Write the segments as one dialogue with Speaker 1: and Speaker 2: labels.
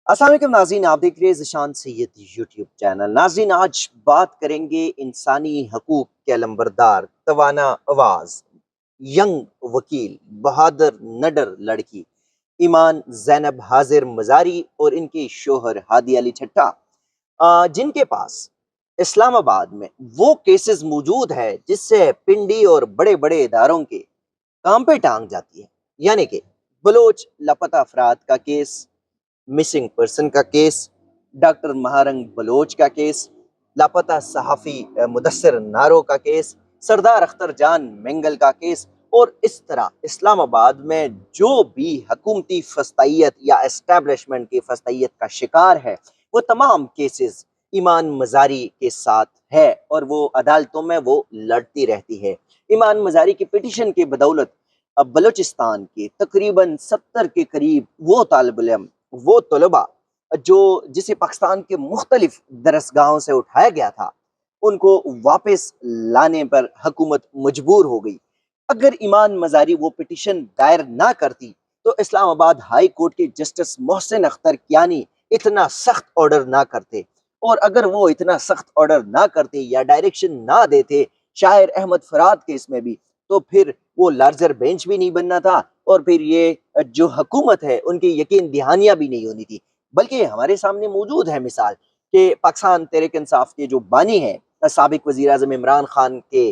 Speaker 1: السلام علیکم ناظرین، آپ دیکھ رہے ہیں ذیشان سید یوٹیوب چینل۔ ناظرین، آج بات کریں گے انسانی حقوق کے علمبردار، توانا آواز، ینگ وکیل، بہادر نڈر لڑکی ایمان زینب حاضر مزاری اور ان کے شوہر ہادی علی چھٹا، جن کے پاس اسلام آباد میں وہ کیسز موجود ہے جس سے پنڈی اور بڑے بڑے اداروں کے کام پہ ٹانگ جاتی ہے، یعنی کہ بلوچ لاپتہ افراد کا کیس، مسنگ پرسن کا کیس، ڈاکٹر مہارنگ بلوچ کا کیس، لاپتہ صحافی مدثر نارو کا کیس، سردار اختر جان منگل کا کیس، اور اس طرح اسلام آباد میں جو بھی حکومتی فسطائیت یا اسٹیبلشمنٹ کی فسطائیت کا شکار ہے، وہ تمام کیسز ایمان مزاری کے ساتھ ہے اور وہ عدالتوں میں وہ لڑتی رہتی ہے۔ ایمان مزاری کی پٹیشن کی بدولت اب بلوچستان کے تقریباً 70 کے قریب وہ طالب علم، وہ طلباء جسے پاکستان کے مختلف درسگاہوں سے اٹھایا گیا تھا، ان کو واپس لانے پر حکومت مجبور ہو گئی۔ اگر ایمان مزاری وہ پٹیشن دائر نہ کرتی تو اسلام آباد ہائی کورٹ کے جسٹس محسن اختر کیانی اتنا سخت آرڈر نہ کرتے، اور اگر وہ اتنا سخت آرڈر نہ کرتے یا ڈائریکشن نہ دیتے شاعر احمد فراد کیس میں بھی، تو پھر وہ لارجر بینچ بھی نہیں بننا تھا، اور پھر یہ جو حکومت ہے ان کی یقین دہانیاں بھی نہیں ہونی تھی۔ بلکہ ہمارے سامنے موجود ہے مثال کہ پاکستان تحریک انصاف کے جو بانی ہیں، سابق وزیر اعظم عمران خان کے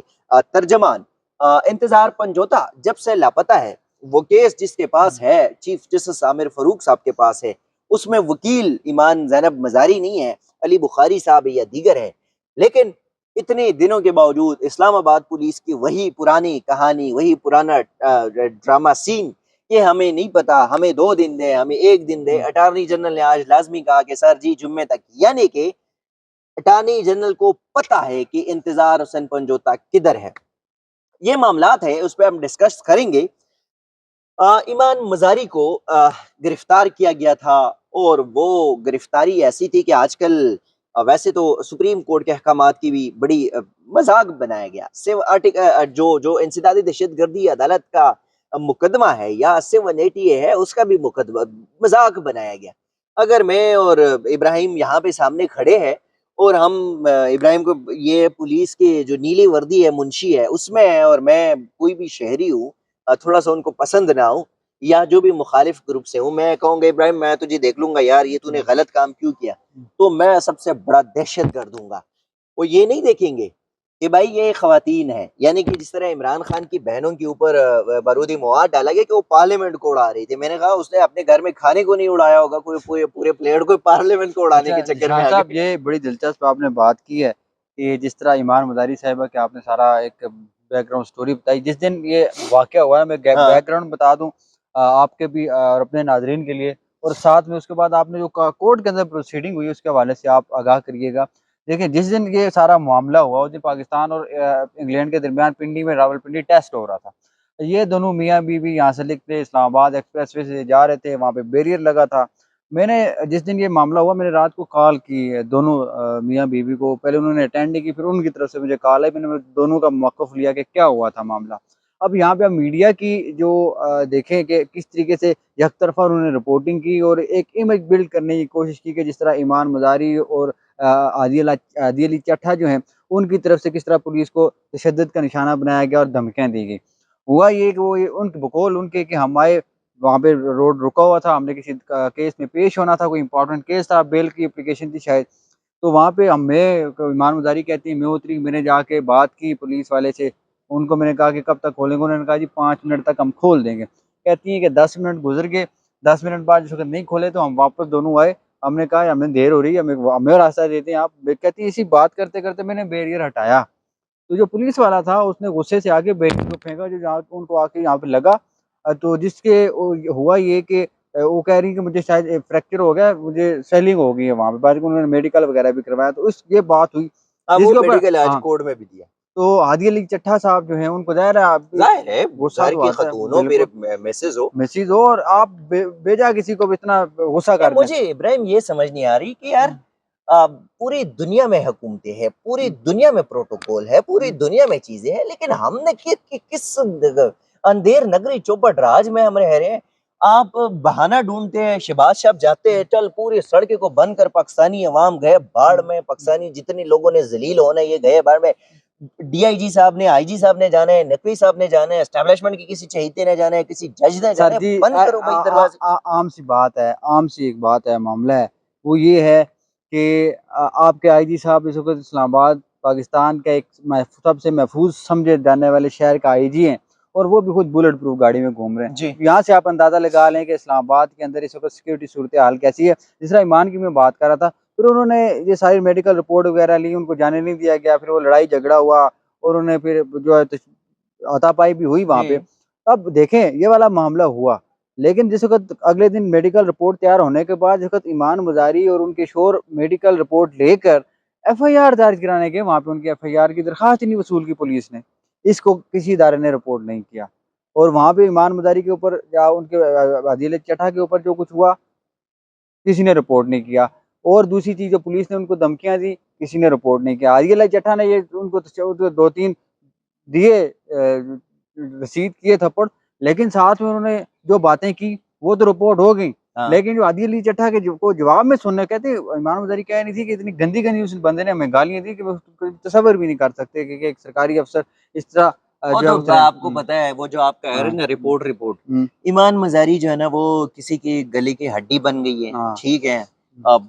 Speaker 1: ترجمان انتظار پنجوتا جب سے لاپتہ ہے، وہ کیس جس کے پاس ہے چیف جسٹس عامر فاروق صاحب کے پاس ہے، اس میں وکیل ایمان زینب مزاری نہیں ہے، علی بخاری صاحب یا دیگر ہے۔ لیکن اتنے دنوں کے باوجود اسلام آباد پولیس کی وہی پرانی کہانی، وہی پرانا ڈرامہ سین کہ ہمیں نہیں پتا، ہمیں 2 دن دے، ہمیں 1 دن دے۔ اٹارنی جنرل نے آج لازمی کہا کہ سر جی جمعے تک، یعنی کہ اٹارنی جنرل کو پتا ہے کہ انتظار حسین پنجوتا کدھر ہے۔ یہ معاملات ہے، اس پہ ہم ڈسکس کریں گے۔ ایمان مزاری کو گرفتار کیا گیا تھا، اور وہ گرفتاری ایسی تھی کہ آج کل ویسے تو سپریم کورٹ کے احکامات کی بھی بڑی مذاق بنایا گیا۔ جو انسدادی دہشت گردی عدالت کا مقدمہ ہے یا 780 ہے، اس کا بھی مقدمہ مذاق بنایا گیا۔ اگر میں اور ابراہیم یہاں پہ سامنے کھڑے ہیں اور ہم ابراہیم کو یہ پولیس کی جو نیلی وردی ہے منشی ہے اس میں ہے، اور میں کوئی بھی شہری ہوں تھوڑا سا ان کو پسند نہ ہوں یا جو بھی مخالف گروپ سے ہوں، میں کہوں گا ابراہیم میں تجھے دیکھ لوں گا یار، یہ تو نے غلط کام کیوں کیا، تو میں سب سے بڑا دہشت گرد ہوں گا۔ وہ یہ نہیں دیکھیں گے کہ بھائی یہ خواتین ہیں، یعنی کہ جس طرح عمران خان کی بہنوں کے اوپر بارودی مواد ڈالا گیا کہ وہ پارلیمنٹ کو اڑا رہی تھی، میں نے کہا اس نے اپنے گھر میں کھانے کو نہیں اڑایا ہوگا، کوئی پورے پلیٹ کو پارلیمنٹ کو اڑانے کے چکر میں
Speaker 2: صاحب یہ بڑی دلچسپ آپ نے بات کی ہے کہ جس طرح ایمان مزاری صاحبہ کہ آپ نے سارا ایک بیک گراؤنڈ سٹوری بتائی۔ جس دن یہ واقعہ ہوا ہے، میں بیک گراؤنڈ بتا دوں آپ کے بھی اور اپنے ناظرین کے لیے، اور ساتھ میں اس کے بعد آپ نے جو کورٹ کے اندر پروسیڈنگ ہوئی اس کے حوالے سے آپ آگاہ کریے گا۔ دیکھیں جس دن یہ سارا معاملہ ہوا اس دن پاکستان اور انگلینڈ کے درمیان پنڈی میں راول پنڈی ٹیسٹ ہو رہا تھا۔ یہ دونوں میاں بیوی یہاں سے لکھتے اسلام آباد ایکسپریس وے سے جا رہے تھے، وہاں پہ بیریئر لگا تھا۔ میں نے جس دن یہ معاملہ ہوا میں نے رات کو کال کی دونوں میاں بیوی کو، پہلے انہوں نے اٹینڈ نہیں کی، پھر ان کی طرف سے مجھے کال ہے، میں نے دونوں کا موقف لیا کہ کیا ہوا تھا معاملہ۔ اب یہاں پہ میڈیا کی جو دیکھیں کہ کس طریقے سے یک طرفہ انہوں نے رپورٹنگ کی اور ایک امیج بلڈ کرنے کی کوشش کی کہ جس طرح ایمان مزاری اور ہادی علی چٹھا جو ہیں ان کی طرف سے کس طرح پولیس کو تشدد کا نشانہ بنایا گیا اور دھمکیاں دی گئی۔ ہوا یہ کہ وہ ان بقول ان کے کہ ہم آئے، وہاں پہ روڈ رکا ہوا تھا، ہم نے کسی کیس میں پیش ہونا تھا، کوئی امپورٹنٹ کیس تھا، بیل کی اپلیکیشن تھی شاید، تو وہاں پہ ایمان مزاری کہتی ہیں میں اتری، میں نے جا کے بات کی پولیس والے سے، ان کو میں نے کہا کہ کب تک کھولیں گے، انہوں نے کہا جی 5 منٹ تک ہم کھول دیں گے۔ کہتی ہیں کہ 10 منٹ گزر گئے، 10 منٹ بعد جس وقت نہیں کھولے تو ہم واپس دونوں آئے، ہم نے کہا ہمیں دیر ہو رہی ہے، ہمیں راستہ دیتے ہیں آپ۔ کہتی ہیں اسی بات کرتے کرتے میں نے بیریئر ہٹایا تو جو پولیس والا تھا اس نے غصے سے آگے بیریئر کو پھینکا جو جہاں ان کو آ کے یہاں پہ لگا، تو جس کے ہوا یہ کہ وہ کہہ رہی کہ مجھے شاید فریکچر ہو گیا، مجھے سیلنگ ہو گئی ہے وہاں پہ، بعد میں انہوں نے میڈیکل وغیرہ بھی کروایا، تو اس یہ بات ہوئی جس کے اوپر
Speaker 1: کورٹ میں بھی دیا۔
Speaker 2: تو ہادی علی چٹھا صاحب جو ہیں ان کو ظاہر ہے غصہ
Speaker 1: گھر
Speaker 2: تو
Speaker 1: کی
Speaker 2: آتا ہے،
Speaker 1: خاتون ہو، پھر مسز ہو۔
Speaker 2: مسیز ہو اور آپ بیجا کسی کو بھی اتنا غصہ کر دیں۔
Speaker 1: مجھے ابراہیم یہ سمجھ نہیں آ رہی کہ یار پوری دنیا میں حکومتیں ہیں، پوری دنیا میں پروٹوکول ہے، پوری دنیا میں چیزیں ہیں، لیکن ہم نے کس اندھیر نگری چوپٹ راج میں ہم رہ رہے ہیں۔ آپ بہانہ ڈھونڈتے ہیں، شہباز صاحب جاتے ہیں، چل پوری سڑک کو بند کر، پاکستانی عوام گئے باڑ میں، پاکستانی جتنے لوگوں نے ذلیل ہونا ہے یہ گئے باڑ میں، ڈی آئی جی صاحب نے، آئی جی صاحب نے جانا ہے، نقوی صاحب نے جانا ہے، اسٹیبلشمنٹ کی کسی چہیتے نے جانا ہے، کسی جج نے
Speaker 2: سر
Speaker 1: جانا
Speaker 2: جی
Speaker 1: ہے، بند کرو بھائی دروازے.
Speaker 2: عام سی بات ہے، عام سی ایک بات ہے، معاملہ ہے وہ یہ ہے کہ آپ کے آئی جی صاحب اس وقت اسلام آباد پاکستان کا ایک سب سے محفوظ سمجھے جانے والے شہر کا آئی جی ہیں، اور وہ بھی خود بلٹ پروف گاڑی میں گھوم رہے ہیں.
Speaker 1: جی
Speaker 2: یہاں سے آپ اندازہ لگا لیں کہ اسلام آباد کے اندر اس وقت سیکورٹی صورتحال کیسی ہے. جس طرح ایمان کی میں بات کر رہا تھا، پھر انہوں نے یہ ساری میڈیکل رپورٹ وغیرہ لی، ان کو جانے نہیں دیا گیا، پھر وہ لڑائی جھگڑا ہوا اور انہیں پھر جو ہے ہاتھا پائی بھی ہوئی وہاں پہ. اب دیکھیں یہ والا معاملہ ہوا، لیکن جس وقت اگلے دن میڈیکل رپورٹ تیار ہونے کے بعد جس وقت ایمان مزاری اور ان کے شور میڈیکل رپورٹ لے کر ایف آئی آر درج کرانے کے، وہاں پہ ان کی ایف آئی آر کی درخواست نہیں وصول کی پولیس نے، اس کو کسی ادارے نے رپورٹ نہیں کیا. اور وہاں پہ ایمان مزاری کے اوپر یا ان کے عادل چٹھا کے اوپر جو کچھ ہوا کسی نے رپورٹ نہیں کیا. اور دوسری چیز جو پولیس نے ان کو دھمکیاں دی، کسی نے رپورٹ نہیں کیا. عادل چٹھا نے یہ ان کو 2-3 دیے رسید کیے تھپڑ، لیکن ساتھ میں انہوں نے جو باتیں کی وہ تو رپورٹ ہو گئی، لیکن جو عادل علی چٹھا کے کو جواب میں سننے کہتے ایمان مزاری کہہ نہیں تھی کہ اتنی گندی گندی اس بندے نے ہمیں گالیاں دی کہ وہ تصور بھی نہیں کر سکتے کہ ایک سرکاری افسر اس طرح
Speaker 1: وہ تو آپ کو پتا ہے، وہ جو آپ کہہ رہے ہیں نا رپورٹ ایمان مزاری جو ہے نا وہ کسی کی گلے کی ہڈی بن گئی ہے، ٹھیک ہے.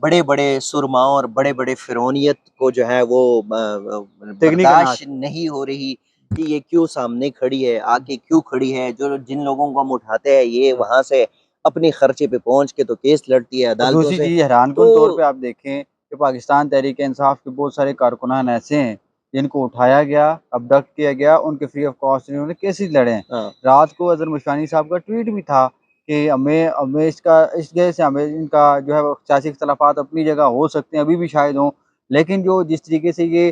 Speaker 1: بڑے بڑے سرماؤں اور بڑے بڑے فرعونیت کو جو ہے وہ برداشت نہیں ہو رہی کہ یہ کیوں سامنے کھڑی ہے، آ کے کیوں کھڑی ہے. جو جن لوگوں کو ہم اٹھاتے ہیں یہ وہاں سے اپنے خرچے پہ پہنچ کے تو کیس لڑتی ہے عدالتوں
Speaker 2: دوسری
Speaker 1: سے.
Speaker 2: چیز حیران کن طور پہ آپ دیکھیں کہ پاکستان تحریک انصاف کے بہت سارے کارکنان ایسے ہیں جن کو اٹھایا گیا، ابڈکٹ کیا گیا، ان کے فری آف کاسٹ انہوں نے کیسز لڑے ہیں. رات کو اظہر مشفانی صاحب کا ٹویٹ بھی تھا کہ ہمیں اس وجہ سے ہمیں ان کا جو ہے سیاسی اختلافات اپنی جگہ ہو سکتے ہیں، ابھی بھی شاید ہوں، لیکن جو جس طریقے سے یہ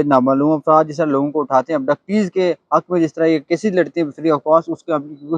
Speaker 2: نامعلوم افراد جس طرح لوگوں کو اٹھاتے ہیں ابڈکٹیز کے حق میں، جس طرح یہ کیسز لڑتے ہیں فری آف کاسٹ، اس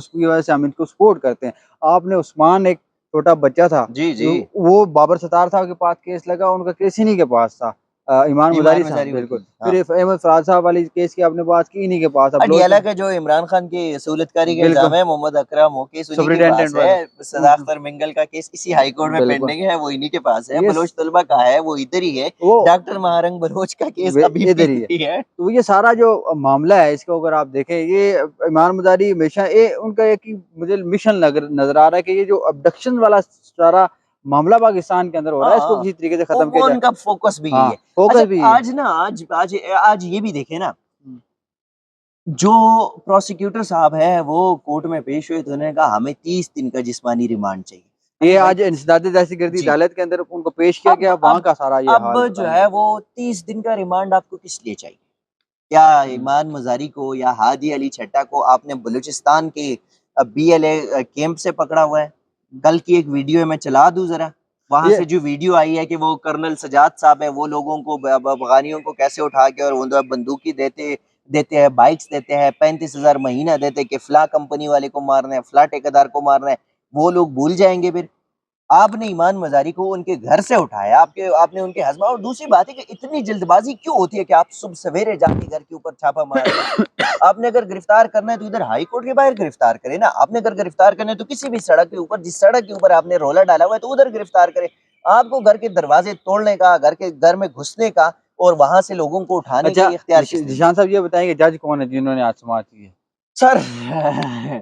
Speaker 2: کی وجہ سے ہم ان کو سپورٹ کرتے ہیں. آپ نے عثمان ایک چھوٹا بچہ تھا،
Speaker 1: جی
Speaker 2: وہ بابر ستار صاحب کے پاس کیس لگا، ان کا کیس انہی کے پاس تھا، ایمان مزاری صاحب. بالکل. پھر احمد فراد صاحب والی کیس کی آپ نے بات کی، انہی کے پاس.
Speaker 1: اڈیالہ کا جو عمران خان کی سہولت کاری کا الزام ہے، محمد اکرم وہ کیس انہی کے پاس ہے. صداقت اختر منگل کا کیس اسی ہائی کورٹ میں پینڈنگ ہے، وہ انہی کے پاس ہے. بلوچ طلبہ کا ہے وہ ادھر ہی ہے. ڈاکٹر مہارنگ بلوچ کا کیس ابھی بھی ادھر ہی ہے.
Speaker 2: تو یہ سارا جو معاملہ ہے اس کو اگر آپ دیکھیں، یہ ایمان مزاری ہمیشہ ان کا ایک مجھے مشن نظر آ رہا ہے کہ یہ جو ابڈکشن والا سارا معاملہ پاکستان کے اندر ہو رہا ہے اس کو کسی طریقے سے ختم کیا جائے.
Speaker 1: ان کا فوکس بھی یہی ہے.
Speaker 2: فوکس بھی
Speaker 1: آج یہ بھی دیکھیں نا، جو پروسیکیوٹر صاحب ہے وہ کورٹ میں پیش ہوئے تو انہوں نے کہا ہمیں 30 دن کا جسمانی ریمانڈ چاہیے.
Speaker 2: یہ آج انسداد دہشت گردی عدالت کے اندر ان کو پیش کیا گیا، وہاں کا سارا یہ حال
Speaker 1: اب جو ہے وہ 30 دن کا ریمانڈ آپ کو کس لیے چاہیے؟ کیا ایمان مزاری کو یا ہادی علی چھٹا کو آپ نے بلوچستان کے بی ایل اے کیمپ سے پکڑا ہوا ہے؟ کل کی ایک ویڈیو میں چلا دوں ذرا، وہاں سے جو ویڈیو آئی ہے کہ وہ کرنل سجاد صاحب ہیں، وہ لوگوں کو افغانیوں کو کیسے اٹھا کے اور بندوقی دیتے ہیں، بائکس دیتے ہیں، 35,000 مہینہ دیتے کہ فلاں کمپنی والے کو مارنا ہے، فلاں ٹھیکیدار کو مارنا ہے. وہ لوگ بھول جائیں گے. پھر آپ نے ایمان مزاری کو ان کے گھر سے اٹھایا، آپ نے ان کے ہسبینڈ. اور دوسری بات ہے کہ اتنی جلد بازی کیوں ہوتی ہے کہ آپ صبح سویرے جا کے گھر کے اوپر چھاپا مار رہے ہیں؟ آپ نے اگر گرفتار کرنا ہے تو ادھر ہائی کورٹ کے باہر گرفتار کرے نا. آپ نے اگر گرفتار کرنا ہے تو کسی بھی سڑک کے اوپر، جس سڑک کے اوپر آپ نے رولا ڈالا ہوا ہے تو ادھر گرفتار کرے. آپ کو گھر کے دروازے توڑنے کا، گھر میں گھسنے کا اور وہاں سے لوگوں کو اٹھانے کا اختیار کس نے؟
Speaker 2: ذیشان صاحب یہ بتائیں کہ جج کون ہے جنہوں نے آج سماعت کی ہے؟
Speaker 1: سر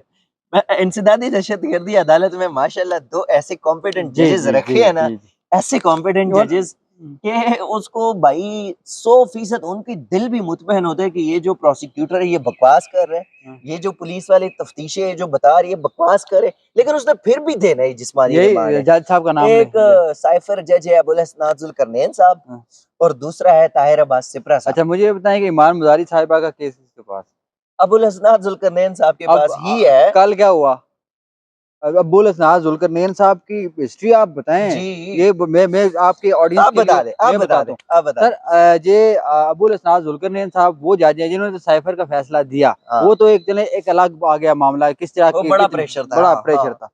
Speaker 1: انسدادی دہشت گردی عدالت میں ماشاءاللہ 2 ایسے کمپیٹنٹ ججز رکھے ہیں نا، ایسے کمپیٹنٹ ججز کہ اس کو بھائی 100% ان کی دل بھی مطمئن ہوتا ہے کہ یہ جو پروسیکیوٹر ہے یہ بکواس کر رہے ہیں، یہ جو پولیس والے تفتیشیں جو بتا رہی ہے بکواس کرے، لیکن اس نے پھر بھی دینا ہے جسمانی ریمانڈ.
Speaker 2: جج صاحب کا نام
Speaker 1: ایک سائفر جج ہے ابوالحسن ذوالقرنین صاحب، اور دوسرا ہے طاہر عباس سپرا صاحب.
Speaker 2: اچھا مجھے یہ بتائیں کہ ایمان مزاری صاحبہ کا کیس اس کے پاس
Speaker 1: ابوالحسن ذوالقرنین صاحب کے پاس ہی ہے.
Speaker 2: کل کیا ہوا؟ ابوالحسن ذوالقرنین صاحب کی ہسٹری آپ بتائیں. یہ میں آپ کے آڈینس کے لیے
Speaker 1: آپ بتا دیں.
Speaker 2: سر یہ ابوالحسن ذوالقرنین صاحب وہ جج ہیں جنہوں نے سائفر کا فیصلہ دیا. وہ تو ایک الگ آ گیا معاملہ، کس طرح
Speaker 1: بڑا پریشر
Speaker 2: تھا.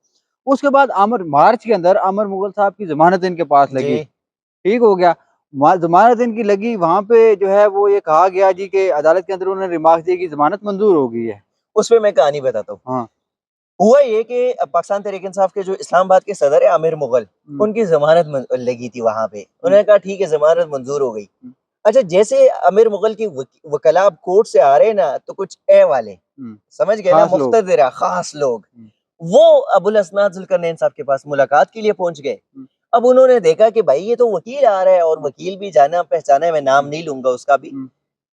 Speaker 2: اس کے بعد مارچ کے اندر عامر مغل صاحب کی ضمانت ان کے پاس لگی، ٹھیک ہو گیا. ضمانت ان کی لگی، وہاں پہ جو ہے وہ یہ کہا گیا جی کہ عدالت کے اندر انہوں نے ریمارکس دی کہ ضمانت منظور ہو گئی ہے.
Speaker 1: اس پہ میں کہانی بتاتا ہوں. ہوا یہ کہ پاکستان تحریک انصاف کے جو اسلام آباد کے صدر ہے عامر مغل، ان کی ضمانت لگی تھی وہاں پہ، انہوں نے کہا ٹھیک ہے ضمانت منظور ہو گئی. اچھا جیسے عامر مغل کی وکلاء کورٹ سے آ رہے ہیں نا، تو کچھ اے والے سمجھ گئے نا، مقتدرہ خاص لوگ، وہ ابو الاسناد ذوالقرنین صاحب کے پاس ملاقات کے لیے پہنچ گئے. اب انہوں نے دیکھا کہ بھائی یہ تو وکیل آ رہا ہے، اور وکیل بھی جانا پہچانا ہے، میں نام نہیں لوں گا اس کا بھی.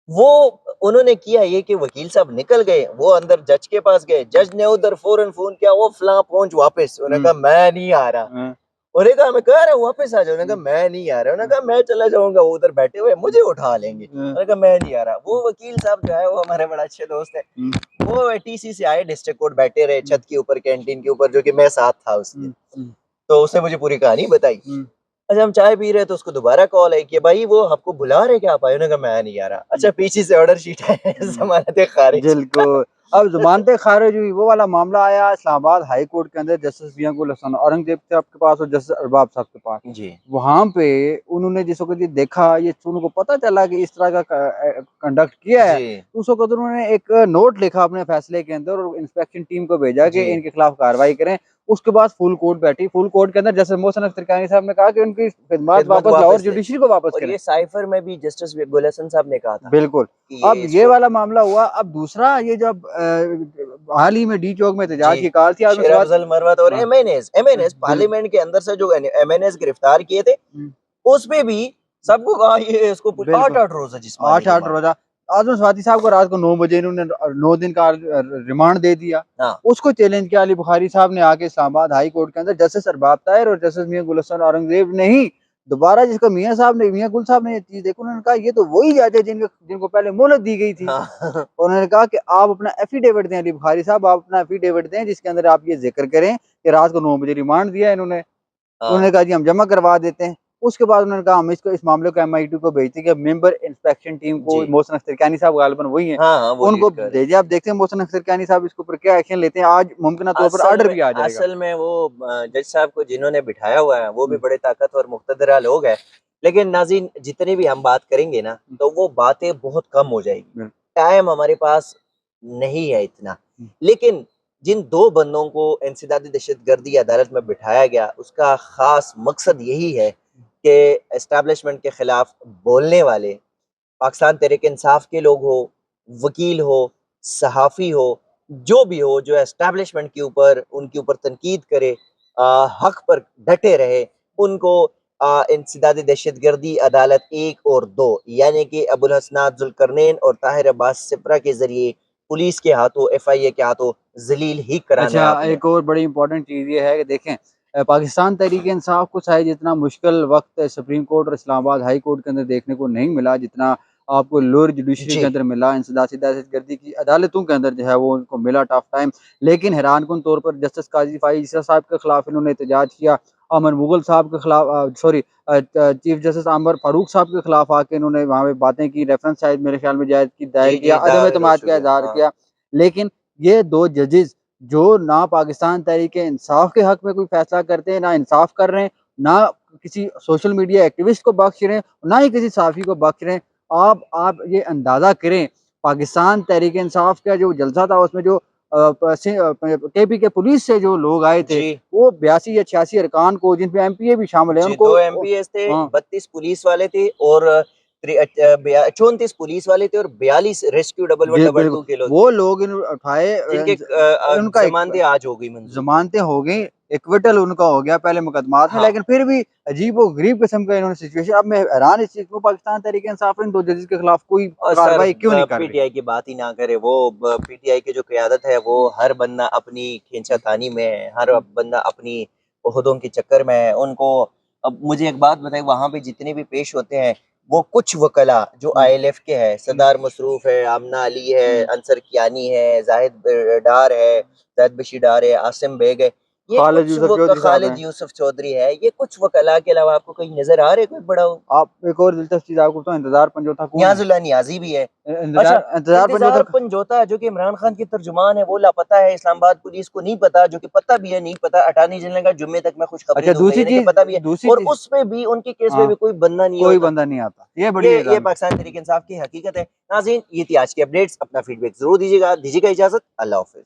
Speaker 1: وہ انہوں نے کیا یہ کہ وکیل صاحب نکل گئے، وہ اندر جج کے پاس گئے، جج نے ادھر فوراً فون کیا، وہ فلاں پہنچ واپس. انہوں نے کہا میں نہیں آ رہا. انہوں نے کہا میں کہہ رہا ہوں واپس آ جاؤ. انہوں نے کہا میں نہیں آ رہا. انہوں نے کہا میں چلا جاؤں گا، وہ ادھر بیٹھے ہوئے مجھے اٹھا لیں گے. انہوں نے کہا میں نہیں آ رہا. وہ وکیل صاحب جو ہے وہ ہمارے بڑا اچھے دوست ہیں، وہ ٹی سی سے آئے ڈسٹرکٹ کورٹ، بیٹھے رہے چھت کے اوپر کینٹین کے اوپر، جو کہ میں ساتھ تھا اس کے. تو اس نے مجھے پوری کہانی بتائی. اچھا ہم چائے پی رہے تو اس کو دوبارہ کال آئی کہ بھائی وہ آپ کو بلا رہے کیا آپ آئے. انہوں نے کہا میں نہیں آ رہا. اچھا پیچھے سے آرڈر شیٹ ہے ضمانت خارج.
Speaker 2: بالکل. اب ضمانت خارج ہوئی، وہ والا معاملہ آیا اسلام آباد ہائی کورٹ کے اندر جسٹس میاں گل حسن اورنگزیب صاحب کے پاس اور جسٹس ارباب صاحب کے پاس.
Speaker 1: جی
Speaker 2: وہاں پہ انہوں نے جس وقت یہ دیکھا، یہ ان کو پتہ چلا کہ اس طرح کا کنڈکٹ کیا ہے،
Speaker 1: جی
Speaker 2: اس وقت انہوں نے ایک نوٹ لکھا اپنے فیصلے کے اندر اور انسپیکشن ٹیم کو بھیجا کہ ان کے خلاف کارروائی کریں. اس کے بعد فل کورٹ بیٹھی. فل کورٹ کے اندر جسٹس محسن اختر کانی صاحب نے کہا کہ ان کی خدمات واپس لاہور جوڈیشری کو واپس
Speaker 1: اور
Speaker 2: کریں.
Speaker 1: یہ سائفر میں بھی جسٹس گل حسن صاحب نے کہا تھا.
Speaker 2: بالکل. اب یہ والا معاملہ ہوا. اب دوسرا یہ جب حال ہی میں ڈی چوک میں احتجاج کی کال تھی،
Speaker 1: شیر افضل مروت اور ایم این ایز پارلیمنٹ کے اندر سے جو ایم این ایز گرفتار کیے تھے، اس پہ بھی سب کو کہا یہ اس کو 8 روزہ جسمانی
Speaker 2: 8 روزہ. اعظم سواتی صاحب کو رات کو 9 بجے انہوں نے 9 دن کا ریمانڈ دے دیا. اس کو چیلنج کیا علی بخاری صاحب نے آ کے اسلام آباد ہائی کورٹ کے اندر جسٹس ارباب طاہر اور جسٹس میاں گل حسن اورنگزیب نے ہی دوبارہ، جس کو میاں گل صاحب نے یہ چیز دیکھی، انہوں نے کہا یہ تو وہی جج ہے جن کو پہلے مہلت دی گئی تھی. انہوں نے کہا کہ آپ اپنا ایفیڈیوٹ دیں علی بخاری صاحب، آپ اپنا ایفیڈیوٹ دیں جس کے اندر آپ یہ ذکر کریں کہ رات کو 9 بجے ریمانڈ دیا انہوں نے کہا جی ہم جمع کروا دیتے ہیں. اس کے بعد انہوں نے کہا ہم اس ماملے کو MI2 کو بھیجتے کہ ممبر انسپیکشن ٹیم کو محسن اختر کانی صاحب غالباً وہی ہیں، ان کو بھیجے. آپ دیکھتے ہیں محسن اختر کانی صاحب اس کے اوپر کیا ایکشن لیتے ہیں. آج ممکنہ طور پر آرڈر بھی آ جائے گا.
Speaker 1: اصل میں وہ جج صاحب کو جنہوں نے بٹھایا ہوا ہے وہ بھی بڑے طاقتور مقتدرہ لوگ ہیں، لیکن ناظرین جتنے بھی ہم بات کریں گے نا تو وہ باتیں بہت کم ہو جائے گی، ٹائم ہمارے پاس نہیں ہے اتنا. لیکن جن 2 بندوں کو انسدادی دہشت گردی عدالت میں بٹھایا گیا، اس کا خاص مقصد یہی ہے کہ اسٹیبلشمنٹ کے خلاف بولنے والے پاکستان تحریک انصاف کے لوگ ہو، وکیل ہو، صحافی ہو، جو بھی ہو، جو اسٹیبلشمنٹ کے اوپر ان کے اوپر تنقید کرے، حق پر ڈٹے رہے، ان کو انسداد دہشت گردی عدالت 1 اور 2 یعنی کہ ابو الاسناد ذوالقرنین اور طاہر عباس سپرا کے ذریعے پولیس کے ہاتھوں، FIA کے ہاتھوں ذلیل ہی کرانا.
Speaker 2: اچھا ایک اور بڑی امپورٹنٹ چیز یہ ہے کہ دیکھیں پاکستان تحریک انصاف کو چاہے جتنا مشکل وقت سپریم کورٹ اور اسلام آباد ہائی کورٹ کے اندر دیکھنے کو نہیں ملا، جتنا آپ کو لوور جوڈیشری کے اندر ملا، انسداد دہشت گردی کی عدالتوں کے اندر جو ہے وہ ان کو ملا ٹف ٹائم. لیکن حیران کن طور پر جسٹس قاضی فائز عیسیٰ صاحب کے خلاف انہوں نے احتجاج کیا، عامر مغل صاحب کے خلاف چیف جسٹس عامر فاروق صاحب کے خلاف آ کے انہوں نے وہاں پہ باتیں کی، ریفرنس شاید میرے خیال میں جائز کی دائر کیا، عدم اعتماد کا اظہار کیا. لیکن یہ 2 ججز جو نہ پاکستان تحریک انصاف کے حق میں کوئی فیصلہ کرتے ہیں، نہ انصاف کر رہے ہیں، نہ کسی سوشل میڈیا ایکٹیوسٹ کو بخش رہے ہیں، نہ ہی کسی صحافی کو بخش رہے ہیں. آپ یہ اندازہ کریں پاکستان تحریک انصاف کا جو جلسہ تھا، اس میں جو KP کے پولیس سے جو لوگ آئے تھے وہ 82 یا 86 ارکان کو، جن پہ MPA بھی شامل ہیں، ان کو
Speaker 1: 2 MPAs تھے، 32 پولیس والے تھے اور 34 پولیس والے تھے اور 42 ریسکیو 112 کے لوگ،
Speaker 2: وہ لوگ اٹھائے،
Speaker 1: جن کے
Speaker 2: ان کا
Speaker 1: ضمانتیں آج ہو گئی منظور،
Speaker 2: ضمانتیں ہو گئی، ایکویٹل ان کا ہو گیا پہلے مقدمات میں. لیکن پھر بھی عجیب و غریب قسم کا انہوں نے سچویشن. اب میں حیران اس چیز کو پاکستان تحریک انصاف ان 2 ججز کے خلاف کوئی کارروائی کیوں نہیں کر رہی.
Speaker 1: PTI کی بات ہی نہ کرے. وہ PTI کی جو قیادت ہے وہ ہر بندہ اپنی کھینچا تانی میں ہے، ہر بندہ اپنی عہدوں کے چکر میں ہے. ان کو اب مجھے ایک بات بتائیں، وہاں پہ جتنے بھی پیش ہوتے ہیں وہ کچھ وکلا جو ILF کے ہیں، سردار مصروف ہے، آمنہ علی ہے، انصر کیانی ہے، زاہد ڈار ہے، زاہد بشیر ڈار ہے، عاصم بیگ ہے، یہ خالد یوسف چودھری ہے، یہ کچھ وکلا کے علاوہ آپ کو کہیں نظر آ رہے کوئی بڑا ہو؟
Speaker 2: آپ ایک اور دلچسپ چیز آپ کو بتاؤں، انتظار پنجوتا کون ہے؟
Speaker 1: نیاز اللہ نیازی بھی ہے.
Speaker 2: انتظار
Speaker 1: پنجوتا جو کہ عمران خان کی ترجمان ہے وہ لاپتہ ہے، اسلام آباد پولیس کو نہیں پتا، جو کہ پتہ بھی ہے نہیں پتا. اٹارنی جنرل کا جمعے تک میں خوشخبری دوں گا کہ پتہ بھی ہے، اور اس پہ بھی ان کے کیس میں بھی کوئی بندہ نہیں آتا. یہ پاکستان تحریک انصاف کی حقیقت ہے. ناظرین یہ تھی آج کی اپڈیٹس. اپنا فیڈ بیک ضرور دیجیے گا. اجازت، اللہ حافظ.